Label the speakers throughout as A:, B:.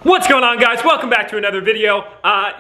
A: What's going on, guys? Welcome back to another video.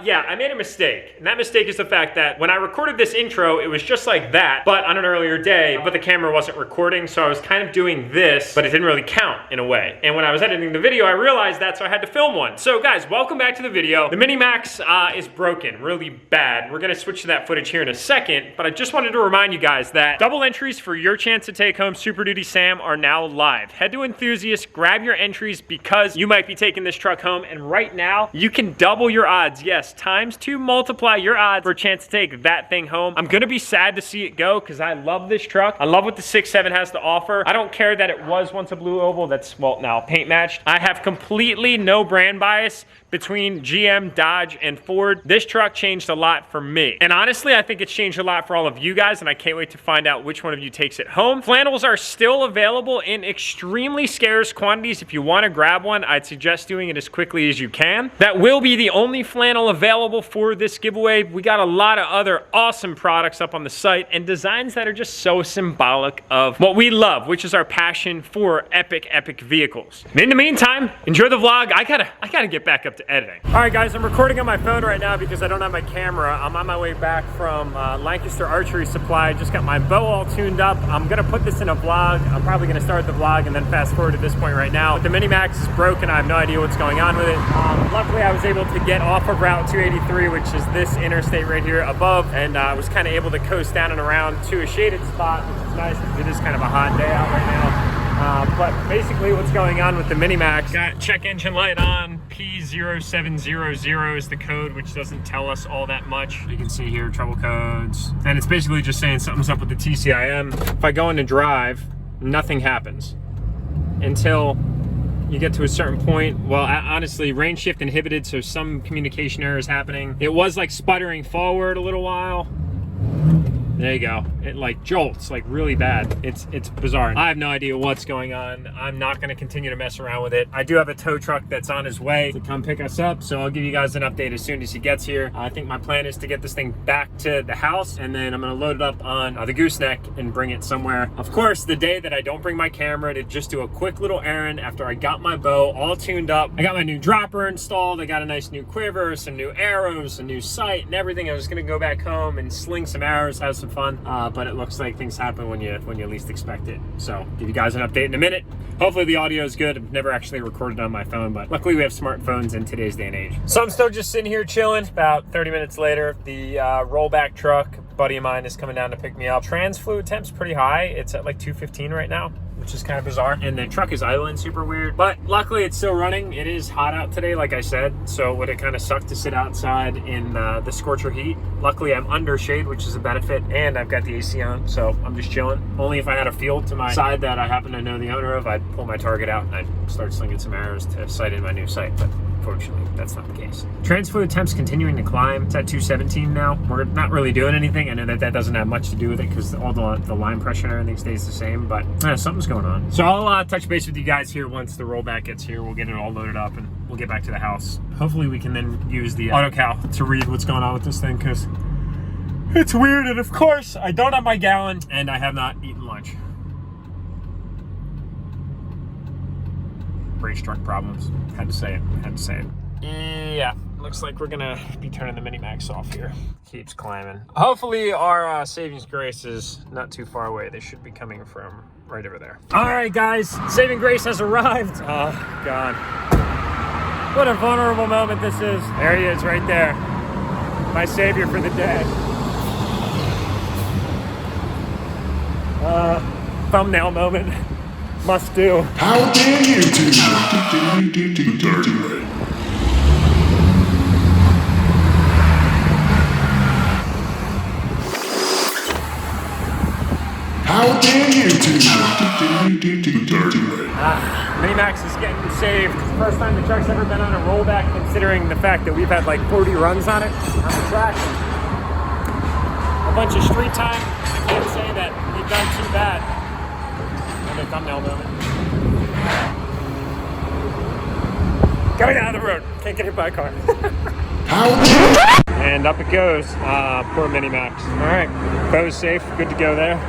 A: Yeah, I made a mistake, and that mistake is the fact that when I recorded this intro, it was just like that, but on an earlier day, but the camera wasn't recording, so I was kind of doing this, but it didn't really count in a way. And when I was editing the video, I realized that, so I had to film one. So guys, welcome back to the video. The Minimax is broken, really bad. We're gonna switch to that footage here in a second, but I just wanted to remind you guys that double entries for your chance to take home Super Duty Sam are now live. Head to Enthusiast, grab your entries because you might be taking this truck home. And right now, you can double your odds. Yes, ×2 multiply your odds for a chance to take that thing home. I'm gonna be sad to see it go because I love this truck. I love what the 6.7 has to offer. I don't care that it was once a blue oval that's, well, now paint matched. I have completely no brand bias between GM, Dodge, and Ford. This truck changed a lot for me. And honestly, I think it's changed a lot for all of you guys, and I can't wait to find out which one of you takes it home. Flannels are still available in extremely scarce quantities. If you wanna grab one, I'd suggest doing it as quickly as you can. That will be the only flannel available for this giveaway. We got a lot of other awesome products up on the site and designs that are just so symbolic of what we love, which is our passion for epic vehicles. In the meantime, enjoy the vlog. I gotta get back up to editing. All right, guys, I'm recording on my phone right now because I don't have my camera. I'm on my way back from Lancaster Archery Supply. Just got my bow all tuned up. I'm gonna put this in a vlog. I'm probably gonna start the vlog and then fast forward to this point right now. But the Minimax is broken. I have no idea what's going on with it. Luckily, I was able to get off of Route 283, which is this interstate right here above, and I was kind of able to coast down and around to a shaded spot, which is nice because it is kind of a hot day out right now. But basically what's going on with the Minimax, got check engine light on, P0700 is the code, which doesn't tell us all that much. You can see here, trouble codes. And it's basically just saying something's up with the TCIM. If I go into drive, nothing happens until you get to a certain point. Well, honestly, range shift inhibited, so some communication error is happening. It was like sputtering forward a little while. There you go. It like jolts like really bad. It's bizarre. I have no idea what's going on. I'm not gonna continue to mess around with it. I do have a tow truck that's on his way to come pick us up, so I'll give you guys an update as soon as he gets here. I think my plan is to get this thing back to the house, and then I'm gonna load it up on the gooseneck and bring it somewhere. Of course, the day that I don't bring my camera to just do a quick little errand after I got my bow all tuned up. I got my new dropper installed. I got a nice new quiver, some new arrows, a new sight, and everything. I was gonna go back home and sling some arrows, have some fun, but it looks like things happen when you least expect it. So give you guys an update in a minute. Hopefully the audio is good. I've never actually recorded on my phone, but luckily we have smartphones in today's day and age. So I'm still just sitting here chilling. About 30 minutes later, the rollback truck, buddy of mine, is coming down to pick me up. Trans fluid temp's pretty high. It's at like 215 right now, which is kind of bizarre. And the truck is idling super weird, but luckily it's still running. It is hot out today, like I said, so would it kind of suck to sit outside in the scorcher heat? Luckily I'm under shade, which is a benefit, and I've got the AC on, so I'm just chilling. Only if I had a field to my side that I happen to know the owner of, I'd pull my target out and I'd start slinging some arrows to sight in my new sight, but unfortunately that's not the case. Trans fluid temp's continuing to climb. It's at 217 now. We're not really doing anything. I know that doesn't have much to do with it because all the line pressure and everything stays the same, but something's going on. So I'll touch base with you guys here once the rollback gets here. We'll get it all loaded up and we'll get back to the house. Hopefully we can then use the AutoCal to read what's going on with this thing because it's weird. And of course I don't have my gallon and I have not eaten lunch. Race truck problems. Had to say it. Yeah, looks like we're gonna be turning the Minimax off here. Keeps climbing. Hopefully our savings grace is not too far away. They should be coming from right over there. All right, guys, saving grace has arrived. Oh God, what a vulnerable moment this is. There he is, right there, my savior for the day. Thumbnail moment. Must do.
B: How dare you do the dirty way? How dare you do the dirty way?
A: Minimax is getting saved. It's the first time the truck's ever been on a rollback, considering the fact that we've had like 40 runs on it on the track. A bunch of street time. I can't say that we've done too bad. Another thumbnail moment. Going down the road. Can't get hit by a car. And up it goes. Poor Minimax. All right, bow's safe. Good to go there.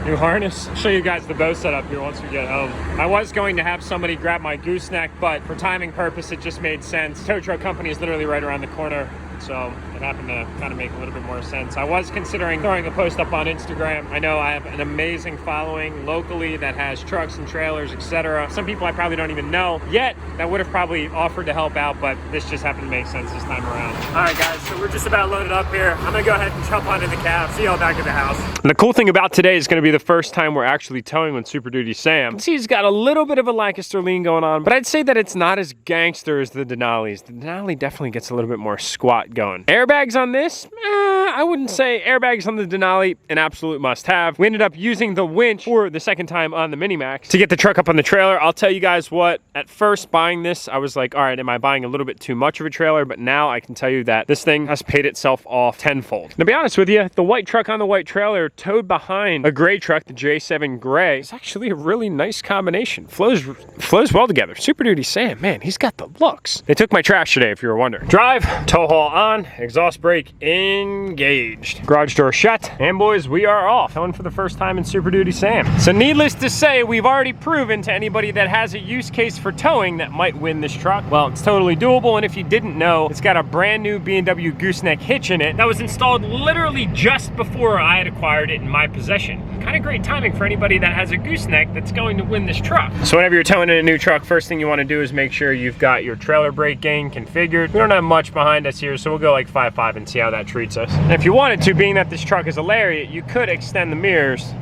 A: New harness. I'll show you guys the bow setup here once we get home. I was going to have somebody grab my gooseneck, but for timing purpose, it just made sense. Tow truck company is literally right around the corner, so it happened to kind of make a little bit more sense. I was considering throwing a post up on Instagram. I know I have an amazing following locally that has trucks and trailers, etc. Some people I probably don't even know yet that would have probably offered to help out, but this just happened to make sense this time around. All right, guys, so we're just about loaded up here. I'm gonna go ahead and jump onto the cab, see y'all back at the house. And the cool thing about today is gonna be the first time we're actually towing with Super Duty Sam. You can see he's got a little bit of a Lancaster lean going on, but I'd say that it's not as gangster as the Denali's. The Denali definitely gets a little bit more squat going. Airbags on this? I wouldn't say. Airbags on the Denali, an absolute must-have. We ended up using the winch for the second time on the Minimax to get the truck up on the trailer. I'll tell you guys what, at first buying this, I was like, all right, am I buying a little bit too much of a trailer? But now I can tell you that this thing has paid itself off tenfold. To be honest with you, the white truck on the white trailer towed behind a gray truck, the J7 Gray, is actually a really nice combination. Flows well together. Super Duty Sam, man, he's got the looks. They took my trash today, if you were wondering. Drive, tow haul on, exhaust brake engaged. Garage door shut, and boys, we are off. Towing for the first time in Super Duty Sam. So needless to say, we've already proven to anybody that has a use case for towing that might win this truck, well, it's totally doable. And if you didn't know, it's got a brand new B&W gooseneck hitch in it that was installed literally just before I had acquired it in my possession. Kind of great timing for anybody that has a gooseneck that's going to win this truck. So whenever you're towing in a new truck, first thing you want to do is make sure you've got your trailer brake gain configured. We don't have much behind us here, so we'll go like 5.5 and see how that treats us. And if you wanted to, being that this truck is a Lariat, you could extend the mirrors.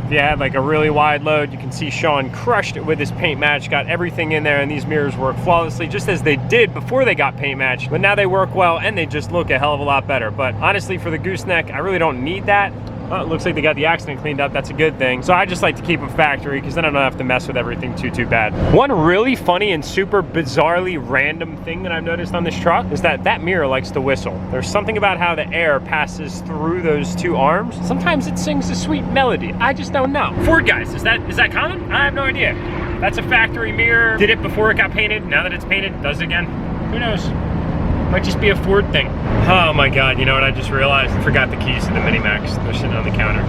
A: If you had like a really wide load, you can see Sean crushed it with his paint match, got everything in there, and these mirrors work flawlessly, just as they did before they got paint matched. But now they work well, and they just look a hell of a lot better. But honestly, for the gooseneck, I really don't need that. Well, it looks like they got the accident cleaned up. That's a good thing. So I just like to keep them factory because then I don't have to mess with everything too bad. One really funny and super bizarrely random thing that I've noticed on this truck is that that mirror likes to whistle. There's something about how the air passes through those two arms. Sometimes it sings a sweet melody. I just don't know. Ford guys, is that common? I have no idea. That's a factory mirror. Did it before it got painted. Now that it's painted, does it again? Who knows? Might just be a Ford thing. Oh my God, you know what I just realized? I forgot the keys to the Minimax. They're sitting on the counter.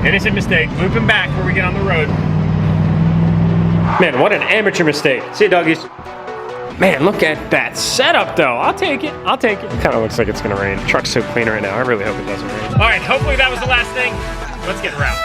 A: Innocent mistake. Looping back before we get on the road. Man, what an amateur mistake. See you, doggies. Man, look at that setup though. I'll take it, I'll take it. It kind of looks like it's gonna rain. The truck's so clean right now. I really hope it doesn't rain. All right, hopefully that was the last thing. Let's get route.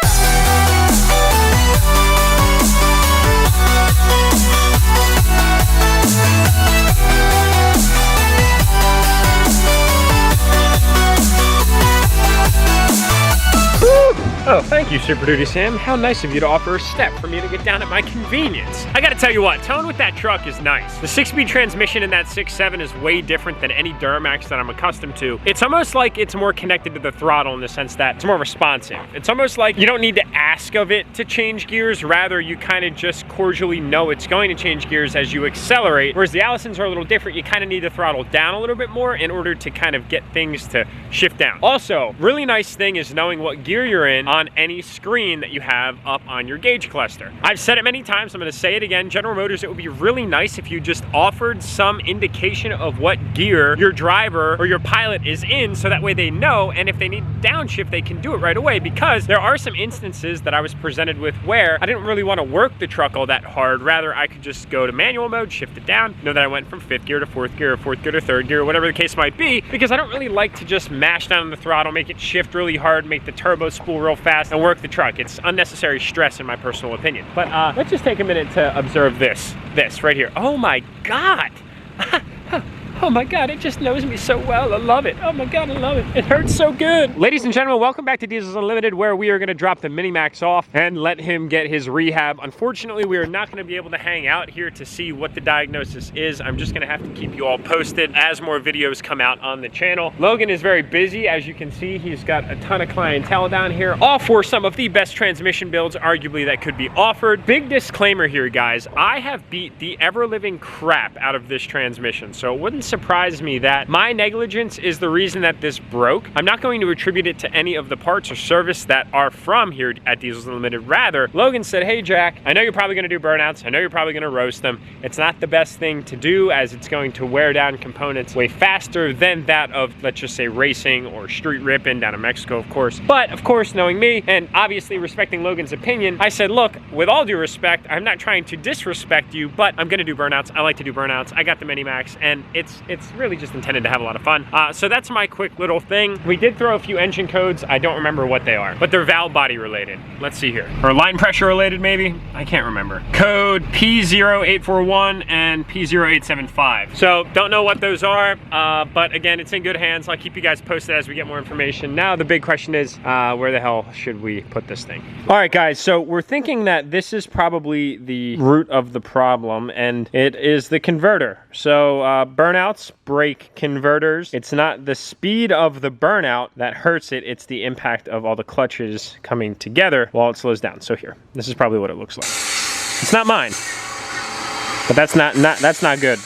A: Oh, thank you, Super Duty Sam. How nice of you to offer a step for me to get down at my convenience. I gotta tell you what, towing with that truck is nice. The 6-speed transmission in that 6.7 is way different than any DURTYMAX that I'm accustomed to. It's almost like it's more connected to the throttle in the sense that it's more responsive. It's almost like you don't need to ask of it to change gears, rather you kind of just cordially know it's going to change gears as you accelerate, whereas the Allisons are a little different. You kind of need to throttle down a little bit more in order to kind of get things to shift down. Also, really nice thing is knowing what gear you're in on any screen that you have up on your gauge cluster. I've said it many times, I'm gonna say it again, General Motors, it would be really nice if you just offered some indication of what gear your driver or your pilot is in, so that way they know, and if they need downshift, they can do it right away, because there are some instances that I was presented with where I didn't really want to work the truck all that hard. Rather, I could just go to manual mode, shift it down, know that I went from 5th gear to 4th gear, or 4th gear to 3rd gear, whatever the case might be, because I don't really like to just mash down on the throttle, make it shift really hard, make the turbo spool real fast, and work the truck. It's unnecessary stress in my personal opinion. But let's just take a minute to observe this right here. Oh my God. Oh my God, it just knows me so well. I love it. Oh my God, I love it. It hurts so good. Ladies and gentlemen, welcome back to Diesels Unlimited, where we are gonna drop the Minimax off and let him get his rehab. Unfortunately, we are not gonna be able to hang out here to see what the diagnosis is. I'm just gonna have to keep you all posted as more videos come out on the channel. Logan is very busy. As you can see, he's got a ton of clientele down here, all for some of the best transmission builds, arguably, that could be offered. Big disclaimer here, guys. I have beat the ever-living crap out of this transmission, so it wouldn't surprised me that my negligence is the reason that this broke. I'm not going to attribute it to any of the parts or service that are from here at Diesels Unlimited. Rather, Logan said, hey Jack, I know you're probably gonna do burnouts. I know you're probably gonna roast them. It's not the best thing to do as it's going to wear down components way faster than that of, let's just say, racing or street ripping down in Mexico, of course. But of course, knowing me and obviously respecting Logan's opinion, I said, look, with all due respect, I'm not trying to disrespect you, but I'm gonna do burnouts. I like to do burnouts. I got the Minimax, and it's really just intended to have a lot of fun. So that's my quick little thing. We did throw a few engine codes. I don't remember what they are, but they're valve body related. Let's see here. Or line pressure related, maybe? I can't remember. Code P0841 and P0875. So don't know what those are, but again, it's in good hands. I'll keep you guys posted as we get more information. Now the big question is, where the hell should we put this thing? All right, guys, so we're thinking that this is probably the root of the problem, and it is the converter. So burnouts break converters. It's not the speed of the burnout that hurts it, it's the impact of all the clutches coming together while it slows down. So here, this is probably what it looks like. It's not mine, but that's not good.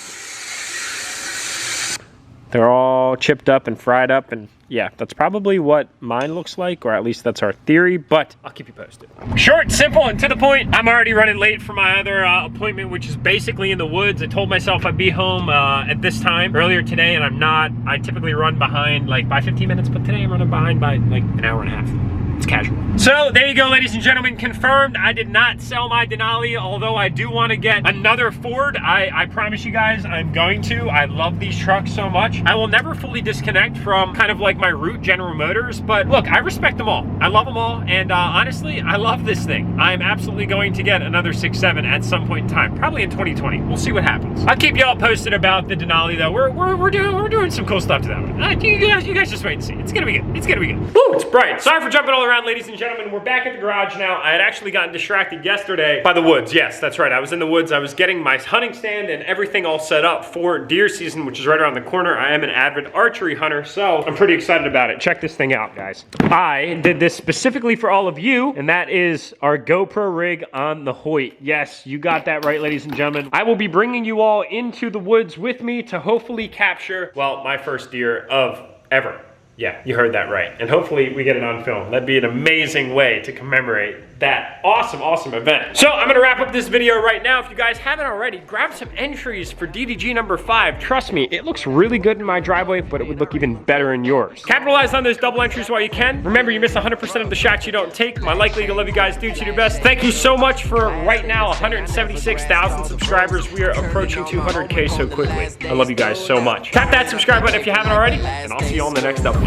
A: They're all chipped up and fried up, and yeah, that's probably what mine looks like, or at least that's our theory, but I'll keep you posted. Short, simple, and to the point. I'm already running late for my other appointment, which is basically in the woods. I told myself I'd be home at this time earlier today, and I'm not. I typically run behind like by 15 minutes, but today I'm running behind by like an hour and a half. It's casual. So there you go, ladies and gentlemen, confirmed. I did not sell my Denali, although I do want to get another Ford. I promise you guys I'm going to. I love these trucks so much. I will never fully disconnect from kind of like my root, General Motors, but look, I respect them all. I love them all, and honestly, I love this thing. I'm absolutely going to get another 6.7 at some point in time, probably in 2020. We'll see what happens. I'll keep y'all posted about the Denali though. We're doing some cool stuff to that one. You guys just wait and see. It's gonna be good. It's gonna be good. Woo, it's bright. Sorry for jumping all around, ladies and gentlemen. We're back at the garage now. I had actually gotten distracted yesterday by the woods. Yes, that's right. I was in the woods. I was getting my hunting stand and everything all set up for deer season, which is right around the corner. I am an avid archery hunter, so I'm pretty excited about it. Check this thing out, guys. I did this specifically for all of you, and that is our GoPro rig on the Hoyt. Yes, you got that right, ladies and gentlemen. I will be bringing you all into the woods with me to hopefully capture, well, my first deer of ever. Yeah, you heard that right. And hopefully we get it on film. That'd be an amazing way to commemorate that awesome, awesome event. So I'm gonna wrap up this video right now. If you guys haven't already, grab some entries for DDG number 5. Trust me, it looks really good in my driveway, but it would look even better in yours. Capitalize on those double entries while you can. Remember, you miss 100% of the shots you don't take. My likely to love you guys, do what you do best. Thank you so much for right now 176,000 subscribers. We are approaching 200K so quickly. I love you guys so much. Tap that subscribe button if you haven't already, and I'll see you on the next upload.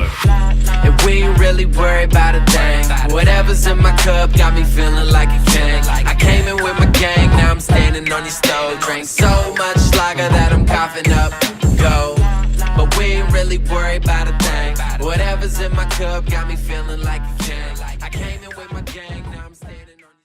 C: And we ain't really worried about a thing. Whatever's in my cup got me feeling like a king. I came in with my gang, now I'm standing on your stove. Drink so much lager that I'm coughing up gold. But we ain't really worried about a thing. Whatever's in my cup got me feeling like a king. I came in with my gang.